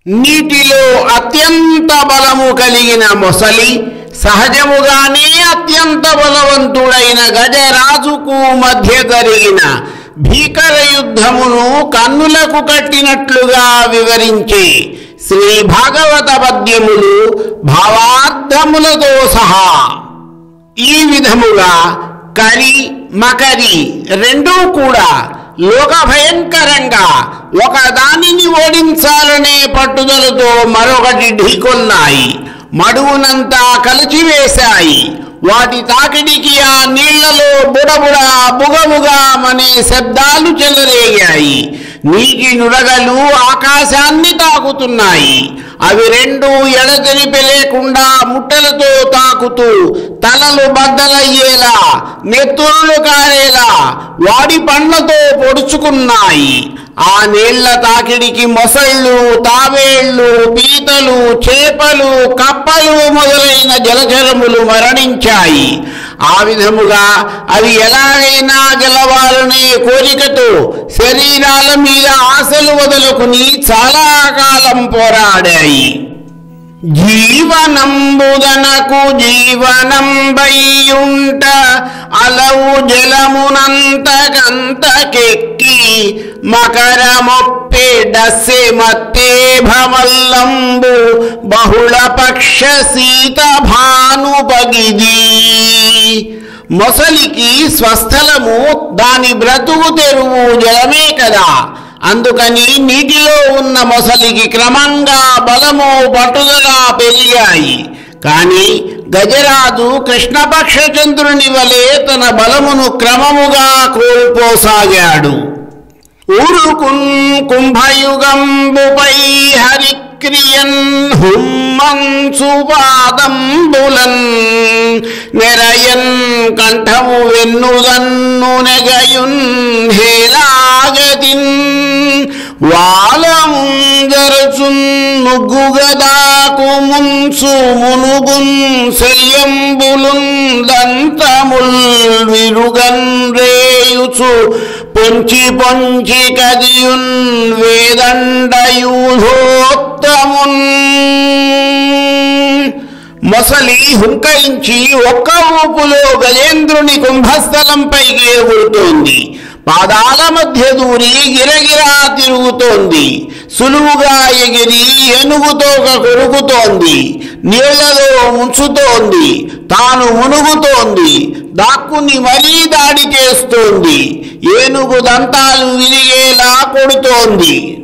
నీటిలో అత్యంత బలము కలిగిన మొసలి సహజముగానే అత్యంత బలవంతుడైన గజరాజుకు మధ్య జరిగిన భీకర యుద్ధమును కన్నులకు కట్టినట్లుగా వివరించే శ్రీ భాగవత పద్యములు భావార్థములతో సహా ఈ విధముగా కరి మకరి రెండూ కూడా లోక భయంకరంగా ఒకదానిని ఓడించాలనే పట్టుదలతో మరొకటి ఢీకొన్నాయి. మడువునంతా కలిచివేశాయి. వాటి తాకిడికి ఆ నీళ్లలో బుడబుడ బుగబుగామనే శబ్దాలు చెలరేగాయి. నీటి నురగలు ఆకాశాన్ని తాకుతున్నాయి. అవి రెండు ఎడతెరిపి లేకుండా ముట్టలతో తాకుతూ తలలు బద్దలయ్యేలా నెత్తురులు కారేలా వాడి పండ్లతో పొడుచుకున్నాయి. ఆ నీళ్ల తాకిడికి మొసళ్ళు, తావేళ్లు, పీతలు, చేపలు, కప్పలు మొదలైన జలచరములు మరణించాయి. ఆ విధముగా అవి ఎలాగైనా గెలవాలనే కోరికతో శరీరాల మీద ఆశలు వదులుకుని చాలా కాలం పోరాడాయి. జీవనంబుదనకు జీవనంబయ్యుంట అలవు జలమునంతకంతకెక్కి మకరమొప్పే డస్సె మత్తే భమల్లంబు బహుళ పక్ష సీత భానుపగిది. మొసలికి స్వస్థలము దాని బ్రతుకు తెరువు జలమే కదా. అందుకని నీటిలో ఉన్న మొసలికి క్రమంగా బలము పట్టుదల పెరిగాయి. కానీ గజరాజు కృష్ణపక్ష చంద్రుని వలె తన బలమును క్రమముగా కోల్పోసాగాడు. ఊరుకున్ కుంభయుగంబుపై హరిక్రియన్ హుమ్మన్సు పాదంబులన్ నెరయన్ కంఠము వెన్నుదన్ను నెగయున్ హేలాగతిన్ వాలముంజరచున్ ముగ్గుగదాకు మున్సు మునుగున్ శల్యంబులున్ దంతముల్ విరుగన్ రేయుచు పొంచి పొంచి కదియున్ వేదండయూధోత్తమున్. మొసలి హుంకరించి ఒక్క ఊపులో గజేంద్రుని కుంభస్థలంపైకి ఎగురుతోంది. పాదాల మధ్య దూరి గిరగిరా తిరుగుతోంది. సులువుగా ఎగిరి ఏనుగుతో కొరుకుతోంది. నీళ్లలో ముంచుతోంది. తాను మునుగుతోంది. దాక్కుని మరీ దాడి చేస్తోంది. ఏనుగు దంతాలు విరిగేలా కొడుతోంది.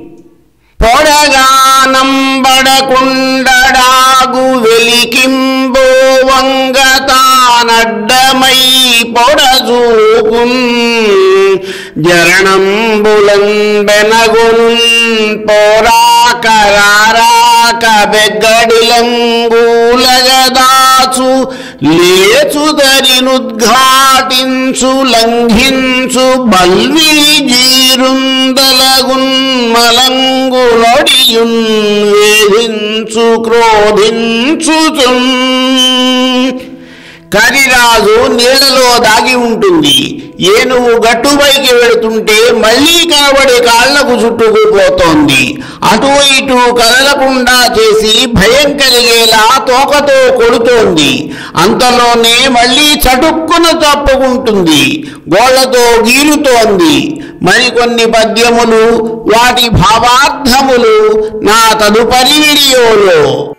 పొడగానంబడకుండడాగు వెలికింబో వంగతానడ్డమై పొడజూపున్ జరణంబులం బెనగున్ పోరాకరారాక బెగ్గడిలంగూలగదాచు లేచుదరినుద్ఘాటించు లంఘించు బల్వి జీరుందలగున్ మలంగులొడియున్ వేధించు క్రోధించుచున్. కరిరాజు నీళ్లలో దాగి ఉంటుంది. ఏనుగు గట్టుపైకి వెళుతుంటే మళ్లీ కనబడి కాళ్లకు చుట్టుకుపోతోంది. అటు ఇటు కదలకుండా చేసి భయం కలిగేలా తోకతో కొడుతోంది. అంతలోనే మళ్లీ చటుక్కున తప్పుకుంటుంది. గోళ్లతో గీరుతోంది. మరికొన్ని పద్యములు వాటి భావార్థములు నా తదుపరి వీడియోలో.